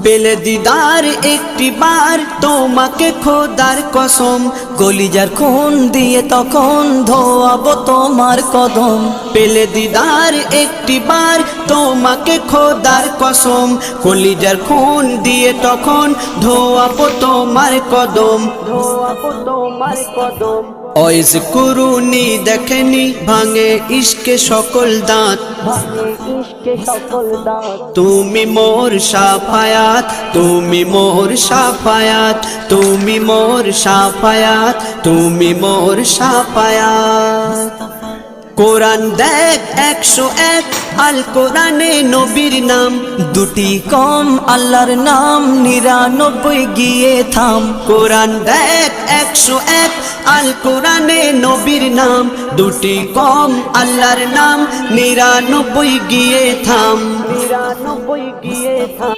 পেলে দিদার একটি বার তোমাকে খোদার কসম, কলিজার খুন দিয়ে তখন ধোয়াবো তোমার কদম। পেলে দিদার একটি বার তোমাকে খোদার কসম, কলিজার খুন দিয়ে তখন ধোয়াবো তোমার কদম, ধোয়াবো তোমার কদম। ওয়াইজ কুরুনি দেখেনি ভাঙে ইশকে সকল দাঁত, ভাঙে ইশকে সকল দাঁত। তুমি মোর শাফায়াত, তুমি মোর শাফায়াত, তুমি মোর শাফায়াত, তুমি মোর শাফায়াত। কোরআন দেখ 101, আল কোরআনে নবীর নাম, দুটি কম আল্লাহর নাম 99 গিয়ে থাম। কোরআন দেখ 101, আল কোরআনে নবীর নাম, দুটি কম আল্লাহর নাম 99 গিয়ে থাম, 99 গিয়ে থাম।